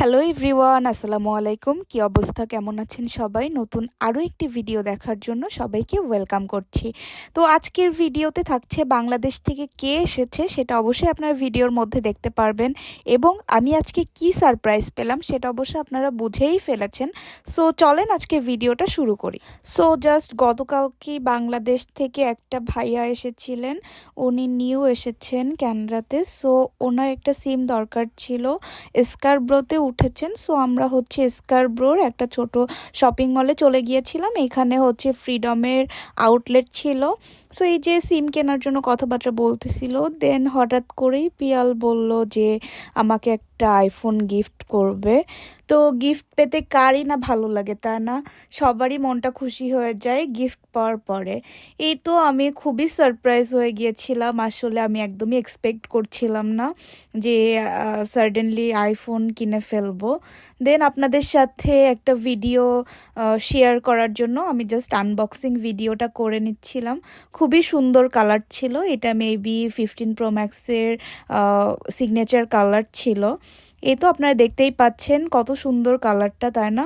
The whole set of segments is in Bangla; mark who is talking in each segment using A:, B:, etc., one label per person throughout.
A: হ্যালো এভরিওয়ান, আসসালামু আলাইকুম। কি অবস্থা, কেমন আছেন সবাই? নতুন আরও একটি ভিডিও দেখার জন্য সবাইকে ওয়েলকাম করছি। তো আজকের ভিডিওতে থাকছে বাংলাদেশ থেকে কে এসেছে সেটা অবশ্যই আপনারা ভিডিওর মধ্যে দেখতে পারবেন, এবং আমি আজকে কি সারপ্রাইজ পেলাম সেটা অবশ্যই আপনারা বুঝেই ফেলেছেন। সো চলেন আজকে ভিডিওটা শুরু করি। সো জাস্ট গতকালকে বাংলাদেশ থেকে একটা ভাইয়া এসেছিলেন, উনি নিউ এসেছেন ক্যানাডাতে। সো ওনার একটা সিম দরকার ছিল, স্কারব্রোতে উঠেছেন। সো আমরা স্কারব্রোর একটা ছোট শপিং মলে চলে গিয়েছিলাম। এখানে ফ্রিডমের আউটলেট ছিল। সো এই যে সিম কেনার জন্য কথাবার্তা বলতেছিল, দেন হঠাৎ করেই পিয়াল বলল যে আমাকে একটা আইফোন গিফট করবে। তো গিফট পেতে কারই না ভালো লাগে, তা না? সবারই মনটা খুশি হয়ে যায় গিফট পাওয়ার পরে। এই তো আমি খুবই সারপ্রাইজ হয়ে গিয়েছিলাম, আসলে আমি একদমই এক্সপেক্ট করছিলাম না যে সাডেনলি আইফোন কিনে ফেলবো। দেন আপনাদের সাথে একটা ভিডিও শেয়ার করার জন্য আমি জাস্ট আনবক্সিং ভিডিওটা করে নিচ্ছিলাম। খুবই সুন্দর কালার ছিল, এটা মেবি 15 প্রো ম্যাক্সের সিগনেচার কালার ছিল। এই তো আপনারা দেখতেই পাচ্ছেন কত সুন্দর কালারটা, তাই না?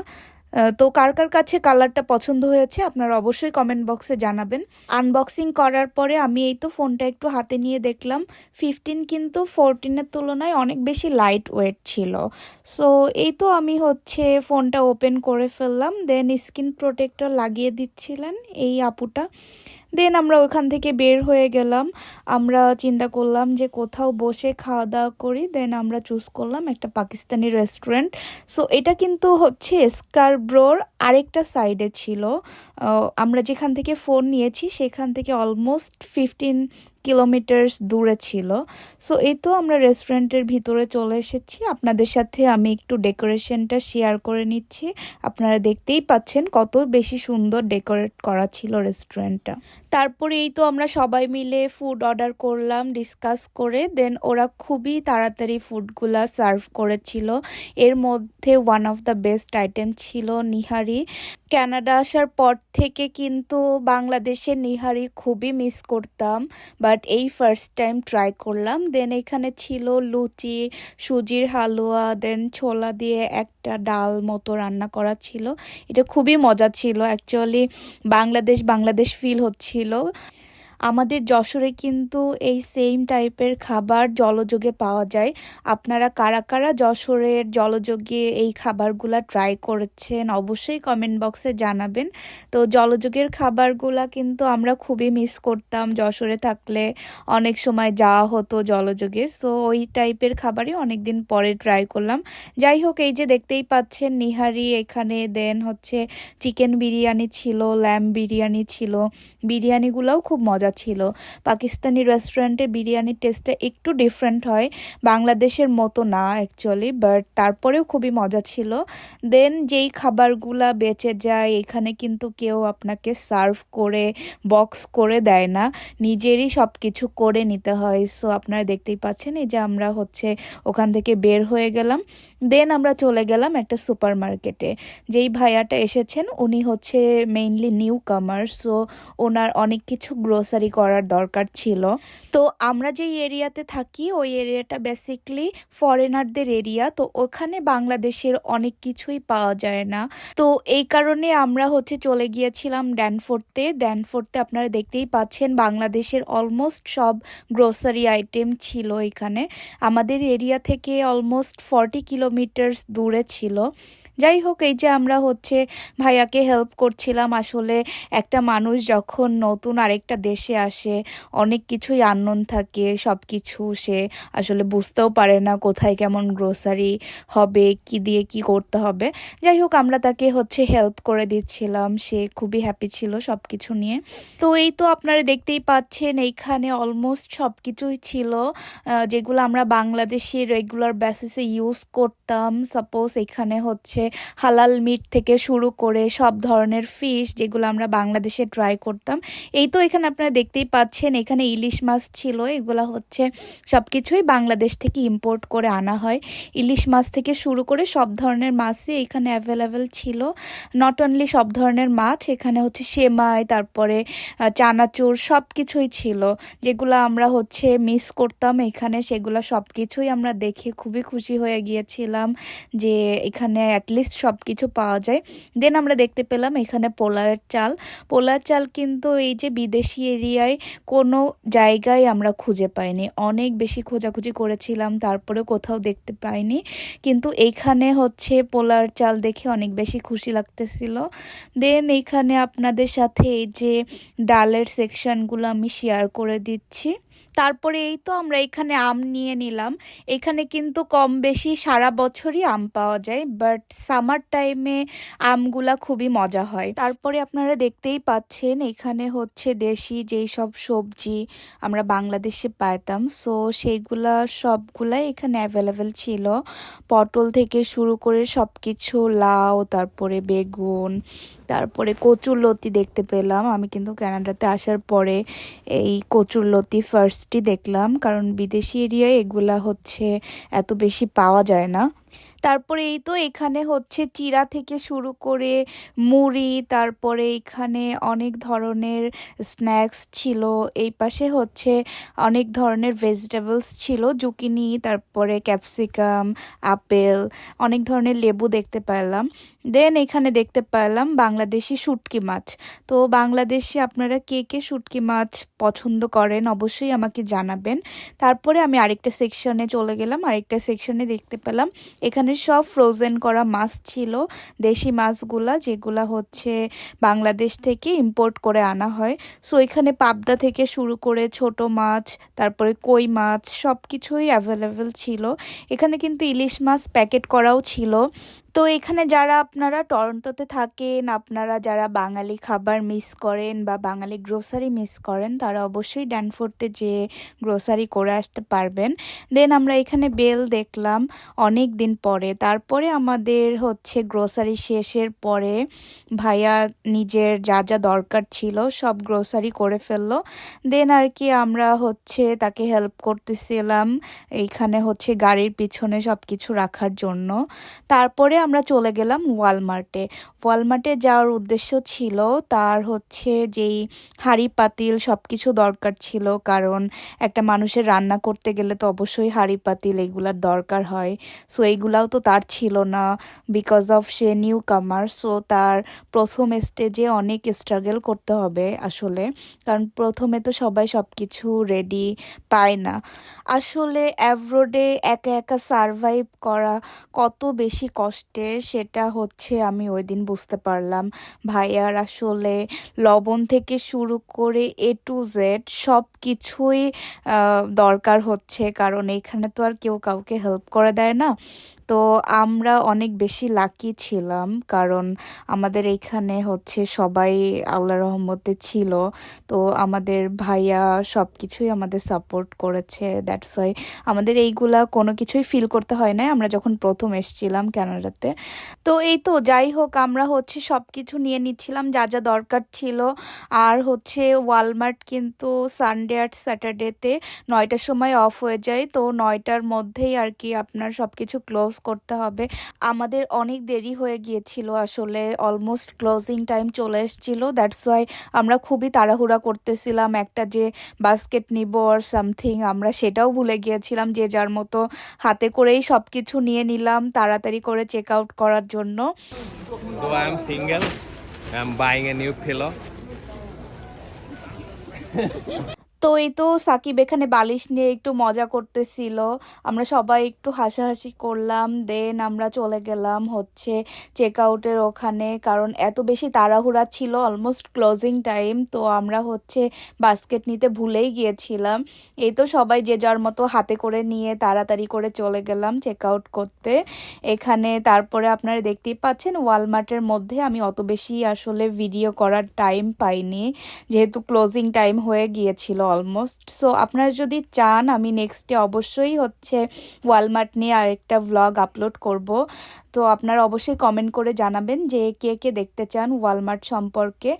A: তো কার কার কাছে কালারটা পছন্দ হয়েছে আপনারা অবশ্যই কমেন্ট বক্সে জানাবেন। আনবক্সিং করার পরে আমি এই তো ফোনটা একটু হাতে নিয়ে দেখলাম 15 কিন্তু 14-এর তুলনায় অনেক বেশি লাইট ওয়েট ছিল। সো এই তো আমি ফোনটা ওপেন করে ফেললাম। দেন স্ক্রিন প্রোটেক্টর লাগিয়ে দিচ্ছিলেন এই আপুটা। দেন আমরা ওখান থেকে বের হয়ে গেলাম। আমরা চিন্তা করলাম যে কোথাও বসে খাওয়া দাওয়া করি। দেন আমরা চুজ করলাম একটা পাকিস্তানি রেস্টুরেন্ট। সো এটা কিন্তু স্কারব্রোর আরেকটা সাইডে ছিল। আমরা যেখান থেকে ফোন নিয়েছি সেখান থেকে অলমোস্ট 15 কিলোমিটার্স দূরে ছিল। সো এই তো আমরা রেস্টুরেন্টের ভিতরে চলে এসেছি। আপনাদের সাথে আমি একটু ডেকোরেশনটা শেয়ার করে নিচ্ছি। আপনারা দেখতেই পাচ্ছেন কত বেশি সুন্দর ডেকোরেট করা ছিল রেস্টুরেন্টটা। তারপরে এই তো আমরা সবাই মিলে ফুড অর্ডার করলাম ডিসকাস করে। দেন ওরা খুবই তাড়াতাড়ি ফুডগুলা সার্ভ করেছিল। এর মধ্যে one of the best item ছিল নিহারি। কানাডা আসার পর থেকে কিন্তু বাংলাদেশের নিহারি খুবই মিস করতাম, বাট এই ফার্স্ট টাইম ট্রাই করলাম। দেন এখানে ছিল লুচি, সুজির হালুয়া, দেন ছোলা দিয়ে একটা ডাল মতো রান্না করা ছিল। এটা খুবই মজা ছিল, অ্যাকচুয়ালি বাংলাদেশ বাংলাদেশ ফিল হচ্ছিল। আমাদের যশোরে কিন্তু এই সেম টাইপের খাবার জলযোগে পাওয়া যায়। আপনারা কারা কারা যশোরের জলযোগে এই খাবারগুলা ট্রাই করেছেন অবশ্যই কমেন্ট বক্সে জানাবেন। তো জলযোগের খাবারগুলা কিন্তু আমরা খুবই মিস করতাম, যশোরে থাকলে অনেক সময় যাওয়া হতো জলযোগে। সো ওই টাইপের খাবারই অনেক দিন পরে ট্রাই করলাম। যাই হোক, এই যে দেখতেই পাচ্ছেন নিহারি এখানে। দেন চিকেন বিরিয়ানি ছিল, ল্যাম্ব বিরিয়ানি ছিল। বিরিয়ানিগুলোও খুব মজা ছিল। পাকিস্তানি রেস্টুরেন্টে বিরিয়ানির টেস্টটা একটু ডিফারেন্ট হয়, বাংলাদেশের মতো না অ্যাকচুয়ালি, বাট তারপরেও খুবই মজা ছিল। দেন যেই খাবারগুলা বেঁচে যায় এখানে কিন্তু কেউ আপনাকে সার্ভ করে বক্স করে দেয় না, নিজেরই সব কিছু করে নিতে হয়। সো আপনারা দেখতেই পাচ্ছেন এই যে আমরা ওখান থেকে বের হয়ে গেলাম। দেন আমরা চলে গেলাম একটা সুপার মার্কেটে। যেই ভাইয়াটা এসেছেন উনি মেইনলি নিউ কামার। সো ওনার অনেক কিছু গ্রোসারি করার দরকার ছিল। তো আমরা যেই এরিয়াতে থাকি ওই এরিয়াটা বেসিকলি ফরেনারদের এরিয়া, তো ওখানে বাংলাদেশের অনেক কিছুই পাওয়া যায় না। তো এই কারণে আমরা চলে গিয়েছিলাম ড্যানফোর্টতে আপনারা দেখতেই পাচ্ছেন বাংলাদেশের অলমোস্ট সব গ্রোসারি আইটেম ছিল এখানে। আমাদের এরিয়া থেকে অলমোস্ট 40 কিলোমিটার্স দূরে ছিল। যাই হোক, এই যে আমরা ভাইয়াকে হেল্প করছিলাম। আসলে একটা মানুষ যখন নতুন আরেকটা দেশে আসে অনেক কিছুই আননোন থাকে, সব কিছু সে আসলে বুঝতেও পারে না কোথায় কেমন গ্রোসারি হবে, কি দিয়ে কি করতে হবে। যাই হোক, আমরা তাকে হেল্প করে দিচ্ছিলাম, সে খুবই হ্যাপি ছিল সব কিছু নিয়ে। তো এই তো আপনারা দেখতেই পাচ্ছেন এইখানে অলমোস্ট সব কিছুই ছিল যেগুলো আমরা বাংলাদেশি রেগুলার বেসিসে ইউজ করতাম। সাপোজ এখানে হালাল মিট থেকে শুরু করে সব ধরনের ফিশ যেগুলো আমরা বাংলাদেশে ট্রাই করতাম। এই তো এখানে আপনারা দেখতেই পাচ্ছেন, এখানে ইলিশ মাছ ছিল। এগুলা হচ্ছে সব কিছুই বাংলাদেশ থেকে ইম্পোর্ট করে আনা হয়। ইলিশ মাছ থেকে শুরু করে সব ধরনের মাছই এখানে অ্যাভেলেবেল ছিল। নট অনলি সব ধরনের মাছ, এখানে হচ্ছে সেমাই, তারপরে চানাচুর সব কিছুই ছিল, যেগুলো আমরা হচ্ছে মিস করতাম এখানে। সেগুলো সব কিছুই আমরা দেখে খুবই খুশি হয়ে গিয়েছিলাম যে এখানে অ্যাটলিস্ট সব কিছু পাওয়া যায়। দেন আমরা দেখতে পেলাম এখানে পোলাওয়ের চাল। পোলাওয়ের চাল কিন্তু এই যে বিদেশি এরিয়ায় কোনো জায়গায় আমরা খুঁজে পাইনি, অনেক বেশি খোঁজাখুঁজি করেছিলাম, তারপরে কোথাও দেখতে পাইনি। কিন্তু এইখানে হচ্ছে পোলাওয়ের চাল দেখে অনেক বেশি খুশি লাগতেছিল। দেন এইখানে আপনাদের সাথে এই যে ডালের সেকশনগুলো আমি শেয়ার করে দিচ্ছি। তারপরে এই তো আমরা এখানে আম নিয়ে নিলাম। এখানে কিন্তু কম বেশি সারা বছরই আম পাওয়া যায়, বাট সামার টাইমে আমগুলা খুবই মজা হয়। তারপরে আপনারা দেখতেই পাচ্ছেন এখানে হচ্ছে দেশি যেই সব সবজি আমরা বাংলাদেশে পাইতাম, সো সেইগুলা সবগুলাই এখানে অ্যাভেলেবেল ছিল। পটল থেকে শুরু করে সব কিছু, লাউ, তারপরে বেগুন, তারপরে কচুরলতি দেখতে পেলাম। আমি কিন্তু কানাডাতে আসার পরে এই কচুরলতি ফার্স্টই দেখলাম, কারণ বিদেশি এরিয়ায় এগুলা হচ্ছে এত বেশি পাওয়া যায় না। তারপরে এই তো এখানে হচ্ছে চিড়া থেকে শুরু করে মুড়ি, তারপরে এখানে অনেক ধরনের স্ন্যাক্স ছিল। এই পাশে হচ্ছে অনেক ধরনের ভেজিটেবলস ছিল, জুকিনি, তারপরে ক্যাপসিকাম, আপেল, অনেক ধরনের লেবু দেখতে পেলাম। দেন এখানে দেখতে পেলাম বাংলাদেশি শুটকি মাছ। তো বাংলাদেশে আপনারা কে কে শুটকি মাছ পছন্দ করেন অবশ্যই আমাকে জানাবেন। তারপরে আমি আরেকটা সেকশনে চলে গেলাম, আরেকটা সেকশনে দেখতে পেলাম এখানে সব ফ্রোজেন করা মাছ ছিল, দেশি মাছগুলা যেগুলা হচ্ছে বাংলাদেশ থেকে ইম্পোর্ট করে আনা হয়। সো এখানে পাবদা থেকে শুরু করে ছোট মাছ, তারপরে কই মাছ সব কিছুই অ্যাভেলেবেল ছিল। এখানে কিন্তু ইলিশ মাছ প্যাকেট করাও ছিল। তো এখানে যারা আপনারা টরন্টোতে থাকেন, আপনারা যারা বাঙালি খাবার মিস করেন বা বাঙালি গ্রোসারি মিস করেন, তারা অবশ্যই ড্যানফোর্থে যেয়ে গ্রোসারি করে আসতে পারবেন। দেন আমরা এখানে বেল দেখলাম অনেক দিন পরে। তারপরে আমাদের হচ্ছে গ্রোসারি শেষের পরে ভাইয়া নিজের যা যা দরকার ছিল সব গ্রোসারি করে ফেললো। দেন আর কি আমরা হচ্ছে তাকে হেল্প করতেছিলাম এইখানে হচ্ছে গাড়ির পিছনে সব কিছু রাখার জন্য। তারপরে আমরা চলে গেলাম ওয়ালমার্টে। ওয়ালমার্টে যাওয়ার উদ্দেশ্য ছিল তার হচ্ছে যেই হাঁড়ি পাতিল সব কিছু দরকার ছিল, কারণ একটা মানুষের রান্না করতে গেলে তো অবশ্যই হাঁড়ি পাতিল এগুলার দরকার হয়। সো এইগুলাও তো তার ছিল না, বিকজ অফ সে নিউ কামার। সো তার প্রথম স্টেজে অনেক স্ট্রাগল করতে হবে আসলে, কারণ প্রথমে তো সবাই সব কিছু রেডি পায় না। আসলে অ্যাব্রোডে একা একা সারভাইভ করা কত বেশি কষ্টের সেটা হচ্ছে আমি ওই দিন বুঝতে পারলাম। ভাইয়ার আসলে লবণ থেকে শুরু করে A to Z সব কিছুই দরকার হচ্ছে, কারণ এখানে তো আর কেউ কাউকে হেল্প করে দেয় না। তো আমরা অনেক বেশি লাকি ছিলাম, কারণ আমাদের এইখানে হচ্ছে সবাই আল্লাহর রহমতে ছিল। তো আমাদের ভাইয়া সব কিছুই আমাদের সাপোর্ট করেছে, দ্যাটস ওয়াই আমাদের এইগুলা কোনো কিছুই ফিল করতে হয় না আমরা যখন প্রথম এসেছিলাম কানাডাতে। তো এই তো যাই হোক, আমরা হচ্ছে সব কিছু নিয়ে নিচ্ছিলাম যা যা দরকার ছিল। আর হচ্ছে ওয়ালমার্ট কিন্তু সানডে আর স্যাটারডেতে 9টার সময় অফ হয়ে যায়, তো 9টার মধ্যেই আর কি আপনার সব কিছু ক্লোজ করতে হবে। আমাদের অনেক দেরি হয়ে গিয়েছিল, আসলে অলমোস্ট ক্লোজিং টাইম চলে এসেছিল, দ্যাটস ওয়াই আমরা খুবই তাড়াহুড়া করতেছিলাম। একটা যে বাস্কেট নিব আর সামথিং আমরা সেটাও ভুলে গিয়েছিলাম, যে যার মতো হাতে করেই সব কিছু নিয়ে নিলাম তাড়াতাড়ি করে চেক আউট করার জন্য।
B: So I'm single. I'm buying a new pillow.
A: তো এই তো সাকিব এখানে বালিশ নিয়ে একটু মজা করতেছিল, আমরা সবাই একটু হাসাহাসি করলাম। দেন আমরা চলে গেলাম হচ্ছে চেক আউটের ওখানে, কারণ এত বেশি তাড়াহুড়া ছিল, অলমোস্ট ক্লোজিং টাইম, তো আমরা হচ্ছে বাস্কেট নিতে ভুলেই গিয়েছিলাম। এই তো সবাই যে যার মতো হাতে করে নিয়ে তাড়াতাড়ি করে চলে গেলাম চেক আউট করতে এখানে। তারপরে আপনারা দেখতেই পাচ্ছেন ওয়ালমার্টের মধ্যে আমি অত বেশি আসলে ভিডিও করার টাইম পাইনি, যেহেতু ক্লোজিং টাইম হয়ে গিয়েছিল অলমোস্ট। সো আপনারা যদি চান আমি নেক্সট ডে অবশ্যই হচ্ছে ওয়ালমার্ট নিয়ে আরেকটা ভ্লগ আপলোড করব। তো আপনারা অবশ্যই কমেন্ট করে জানাবেন যে কে কে দেখতে চান ওয়ালমার্ট সম্পর্কে।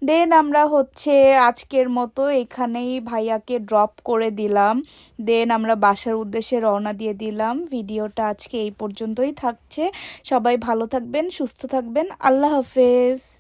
A: দেন আমরা হচ্ছে আজকের মতো এখানেই ভাইয়াকে ড্রপ করে দিলাম। দেন আমরা বাসার উদ্দেশ্যে রওনা দিয়ে দিলাম। ভিডিওটা আজকে এই পর্যন্তই থাকছে। সবাই ভালো থাকবেন, সুস্থ থাকবেন। আল্লাহ হাফেজ।